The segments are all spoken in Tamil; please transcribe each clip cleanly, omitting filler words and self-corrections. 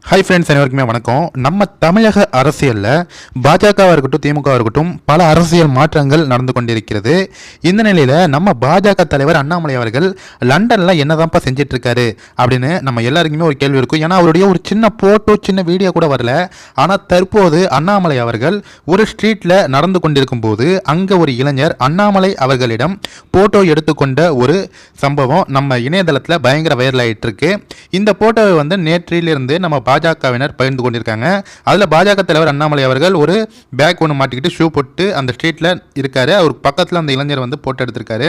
ஹை ஃப்ரெண்ட்ஸ், அனைவருக்குமே வணக்கம். நம்ம தமிழக அரசியலில் பாஜகவாக இருக்கட்டும் திமுகவாக இருக்கட்டும் பல அரசியல் மாற்றங்கள் நடந்து கொண்டிருக்கிறது. இந்த நிலையில் நம்ம பாஜக தலைவர் அண்ணாமலை அவர்கள் லண்டனில் என்னதான்ப்பா செஞ்சிட்ருக்காரு அப்படின்னு நம்ம எல்லாருக்குமே ஒரு கேள்வி இருக்கும். ஏன்னா அவருடைய ஒரு சின்ன ஃபோட்டோ சின்ன வீடியோ கூட வரல. ஆனால் தற்போது அண்ணாமலை அவர்கள் ஒரு ஸ்ட்ரீட்டில் நடந்து கொண்டிருக்கும் போது அங்கே ஒரு இளைஞர் அண்ணாமலை அவர்களிடம் ஃபோட்டோ எடுத்துக்கொண்ட ஒரு சம்பவம் நம்ம இணையதளத்தில் பயங்கர வைரல் ஆகிட்டு இருக்கு. இந்த ஃபோட்டோவை வந்து நேற்றிலிருந்து நம்ம பாஜகவினர் பகிர்ந்து கொண்டிருக்காங்க. அதில் பாஜக தலைவர் அண்ணாமலை அவர்கள் ஒரு பேக் ஒன்று மாட்டிக்கிட்டு ஷூ போட்டு அந்த ஸ்ட்ரீட்டில் இருக்காரு. அவர் பக்கத்தில் அந்த இளைஞர் வந்து போட்டோ எடுத்திருக்காரு.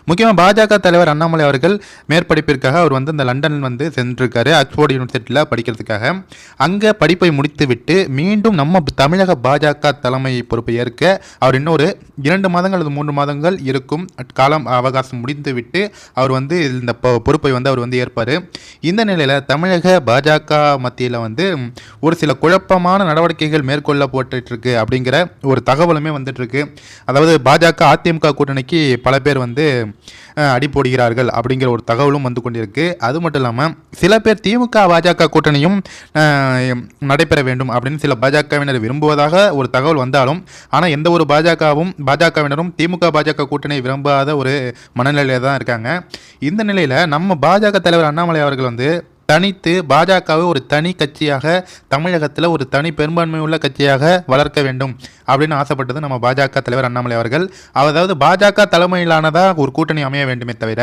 முக்கியமாக பாஜக தலைவர் அண்ணாமலை அவர்கள் மேற்படிப்பிற்காக அவர் வந்து இந்த லண்டன் வந்து சென்றிருக்காரு, ஆக்ஸ்போர்ட் யூனிவர்சிட்டியில் படிக்கிறதுக்காக. அங்கே படிப்பை முடித்துவிட்டு மீண்டும் நம்ம தமிழக பாஜக தலைமை பொறுப்பை ஏற்க அவர் இன்னொரு 2 மாதங்கள் அல்லது 3 மாதங்கள் இருக்கும் காலம் அவகாசம் முடிந்துவிட்டு அவர் வந்து இந்த பொறுப்பை வந்து அவர் வந்து ஏற்பார். இந்த நிலையில் தமிழக பாஜக மத்தியில் வந்து ஒரு சில குழப்பமான நடவடிக்கைகள் மேற்கொள்ளப்பட்டு அப்படிங்கிற ஒரு தகவலுமே வந்துட்டு இருக்கு. அதாவது பாஜக அதிமுக கூட்டணிக்கு பல பேர் வந்து அடி போடுகிறார்கள் அப்படிங்கிற ஒரு தகவலும் வந்து கொண்டிருக்கு. அது மட்டும் இல்லாமல் சில பேர் திமுக பாஜக கூட்டணியும் நடைபெற வேண்டும் அப்படின்னு சில பாஜகவினர் விரும்புவதாக ஒரு தகவல் வந்தாலும், ஆனால் எந்த ஒரு பாஜகவினரும் திமுக பாஜக கூட்டணியை விரும்பாத ஒரு மனநிலையில் தான் இருக்காங்க. இந்த நிலையில் நம்ம பாஜக தலைவர் அண்ணாமலை அவர்கள் வந்து தனித்து பாஜகவை ஒரு தனி கட்சியாக தமிழகத்தில் ஒரு தனி பெரும்பான்மை உள்ள கட்சியாக வளர்க்க வேண்டும் அப்படின்னு ஆசைப்பட்டது நம்ம பாஜக தலைவர் அண்ணாமலை அவர்கள். அதாவது பாஜக தலைமையிலானதாக ஒரு கூட்டணி அமைய வேண்டுமே தவிர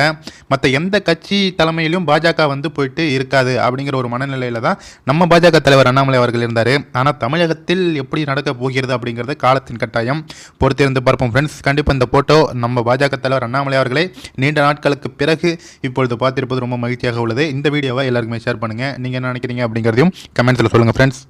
மற்ற எந்த கட்சி தலைமையிலும் பாஜக வந்து போயிட்டு இருக்காது அப்படிங்கிற ஒரு மனநிலையில் தான் நம்ம பாஜக தலைவர் அண்ணாமலை அவர்கள் இருந்தார். ஆனால் தமிழகத்தில் எப்படி நடக்க போகிறது அப்படிங்கிறது காலத்தின் கட்டாயம் பொறுத்திருந்து பார்ப்போம் ஃப்ரெண்ட்ஸ். கண்டிப்பாக இந்த போட்டோ நம்ம பாஜக தலைவர் அண்ணாமலை அவர்களை நீண்ட நாட்களுக்கு பிறகு இப்பொழுது பார்த்திருப்பது ரொம்ப மகிழ்ச்சியாக உள்ளது. இந்த வீடியோவை எல்லாருக்குமே ஷேர் பண்ணுங்கள். நீங்கள் என்ன நினைக்கிறீங்க அப்படிங்கிறதையும் கமெண்ட்ஸில் சொல்லுங்கள் ஃப்ரெண்ட்ஸ்.